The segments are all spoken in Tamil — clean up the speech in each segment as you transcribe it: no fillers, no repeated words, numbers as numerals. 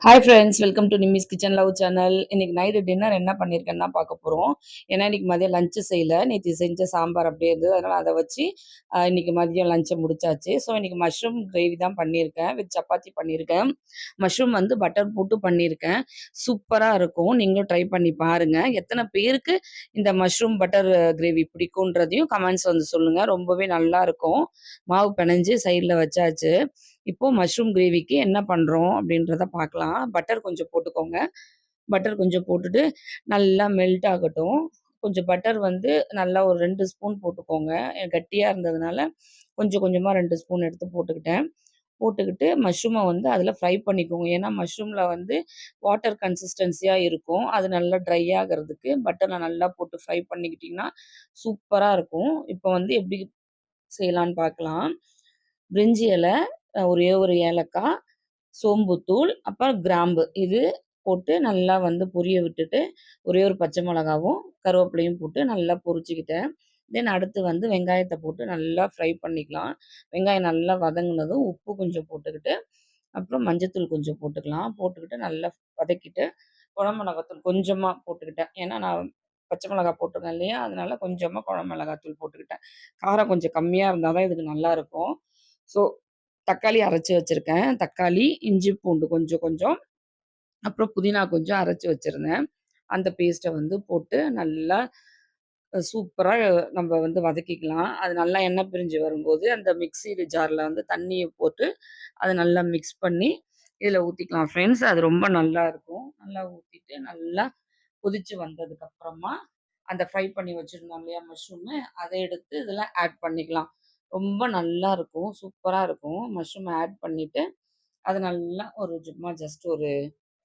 Hi friends, welcome to Nimmi's kitchen love channel. இன்னைக்கு நைட்டு டின்னர் என்ன பண்ணியிருக்கேன்னு தான் பார்க்க போகிறோம். ஏன்னா இன்னைக்கு மதியம் லஞ்சு செய்யல. நேற்று செஞ்ச சாம்பார் அப்படியே இருந்தது. அதனால் அதை வச்சு இன்னைக்கு மதியம் லஞ்சை முடிச்சாச்சு. ஸோ இன்னைக்கு மஷ்ரூம் கிரேவி தான் பண்ணியிருக்கேன். வித் சப்பாத்தி பண்ணியிருக்கேன். மஷ்ரூம் வந்து பட்டர் போட்டு பண்ணியிருக்கேன். சூப்பராக இருக்கும். நீங்களும் ட்ரை பண்ணி பாருங்கள். எத்தனை பேருக்கு இந்த மஷ்ரூம் பட்டர் கிரேவி பிடிக்குன்றதையும் கமெண்ட்ஸ் வந்து சொல்லுங்கள். ரொம்பவே நல்லா இருக்கும். மாவு பிணைஞ்சு சைடில் வச்சாச்சு. இப்போ மஷ்ரூம் கிரேவிக்கு என்ன பண்ணுறோம் அப்படின்றத பார்க்கலாம். பட்டர் கொஞ்சம் போட்டுக்கோங்க. பட்டர் கொஞ்சம் போட்டுட்டு நல்லா மெல்ட் ஆகட்டும். கொஞ்சம் பட்டர் வந்து நல்லா ஒரு 2 ஸ்பூன் போட்டுக்கோங்க. எனக்கு கட்டியா இருந்ததுனால கொஞ்சம் கொஞ்சமா 2 ஸ்பூன் எடுத்து போட்டுக்கிட்டேன். போட்டுக்கிட்டு மஷ்ரூமை வந்து அதில ஃப்ரை பண்ணிக்கோங்க. ஏன்னா மஷ்ரூமில் வந்து வாட்டர் கன்சிஸ்டன்சியா இருக்கும். அது நல்லா ட்ரை ஆகறதுக்கு பட்டர்ல நல்லா போட்டு ஃப்ரை பண்ணிக்கிட்டிங்கன்னா சூப்பரா இருக்கும். இப்போ வந்து எப்படி செய்யலான்னு பார்க்கலாம். பிரிஞ்சி இலை, ஒரே ஒரு ஏலக்காய், சோம்புத்தூள், அப்புறம் கிராம்பு இது போட்டு நல்லா வந்து பொரிய விட்டுட்டு, ஒரே ஒரு பச்சை மிளகாவும், கருவேப்பிலையும் போட்டு நல்லா பொரிச்சுக்கிட்டேன். தென் அடுத்து வந்து வெங்காயத்த போட்டு நல்லா ஃப்ரை பண்ணிக்கலாம். வெங்காயம் நல்லா வதங்குனதும் உப்பு கொஞ்சம் போட்டுக்கிட்டு, அப்புறம் மஞ்சத்தூள் கொஞ்சம் போட்டுக்கலாம். போட்டுக்கிட்டு நல்லா வதக்கிட்டு, குழம்பு மிளகாத்தூள் கொஞ்சமா போட்டுக்கிட்டேன். ஏன்னா நான் பச்சை மிளகா போட்டிருக்கேன் இல்லையா? அதனால கொஞ்சமா குழம்பு மிளகாத்தூள் போட்டுக்கிட்டேன். காரம் கொஞ்சம் கம்மியா இருந்தா தான் இதுக்கு நல்லாருக்கும். ஸோ தக்காளி அரைச்சு வச்சிருக்கேன். தக்காளி, இஞ்சி, பூண்டு கொஞ்சம் கொஞ்சம், அப்புறம் புதினா கொஞ்சம் அரைச்சு வச்சிருந்தேன். அந்த பேஸ்ட்ட வந்து போட்டு நல்லா சூப்பரா நம்ம வந்து வதக்கிக்கலாம். அது நல்லா எண்ணெய் பிரிஞ்சு வரும்போது, அந்த மிக்ஸி ஜார்ல வந்து தண்ணிய போட்டு, அத நல்லா மிக்ஸ் பண்ணி இதில ஊத்திக்கலாம் ஃப்ரெண்ட்ஸ். அது ரொம்ப நல்லாருக்கும். நல்லா ஊத்திட்டு, நல்லா கொதிச்சு வந்ததுக்கப்புறமா, அந்த ஃப்ரை பண்ணி வச்சிருந்தோம் இல்லையா மஷ்ரூமு, அத எடுத்து இதில ஆட் பண்ணிக்கலாம். ரொம்ப நல்லாருக்கும். சூப்பரா இருக்கும். மஷ்ரூம் ஆட் பண்ணிட்டு, அது நல்லா ஒரு சும்மா ஜஸ்ட் ஒரு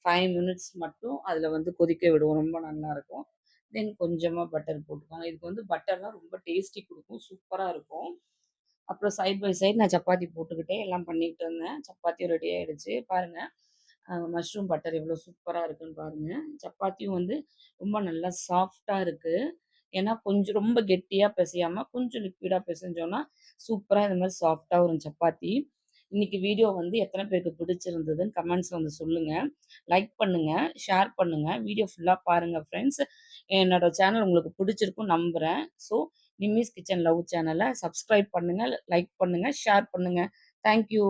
5 மினிட்ஸ் மட்டும் அதில வந்து கொதிக்க விடுவோம். ரொம்ப நல்லாருக்கும். தென் கொஞ்சமா பட்டர் போட்டுக்கோங்க. இதுக்கு வந்து பட்டர் தான் ரொம்ப டேஸ்டி குடுக்கும். சூப்பரா இருக்கும். அப்புறம் சைட் பை சைட் நான் சப்பாத்தி போட்டுக்கிட்டே எல்லாம் பண்ணிட்டு இருந்தேன். சப்பாத்தியும் ரெடி ஆயிடுச்சு. பாருங்க. மஷ்ரூம் பட்டர் எவ்வளோ சூப்பரா இருக்குன்னு பாருங்க. சப்பாத்தியும் வந்து ரொம்ப நல்லா சாஃப்ட்டா இருக்கு. ஏன்னா கொஞ்சம் ரொம்ப கெட்டியா பெசையாம, கொஞ்சம் லிக்விடா பெசஞ்சோம்னா, சூப்பரா இந்த மாரி சாஃப்ட்டா வரும் சப்பாத்தி. இன்னைக்கு வீடியோ வந்து எத்தன பேருக்கு பிடிச்சிருந்ததுன்னு கமெண்ட்ஸ்ல வந்து சொல்லுங்க. லைக் பண்ணுங்க, ஷேர் பண்ணுங்க. வீடியோ ஃபுல்லா பாருங்க ஃப்ரெண்ட்ஸ். என்னோட சேனல் உங்களுக்கு பிடிச்சிருக்கும்னு நம்புறேன். ஸோ நிம்மிஸ் கிச்சன் லவ் சேனல சப்ஸ்கிரைப் பண்ணுங்க, லைக் பண்ணுங்க, ஷேர் பண்ணுங்க. Thank you.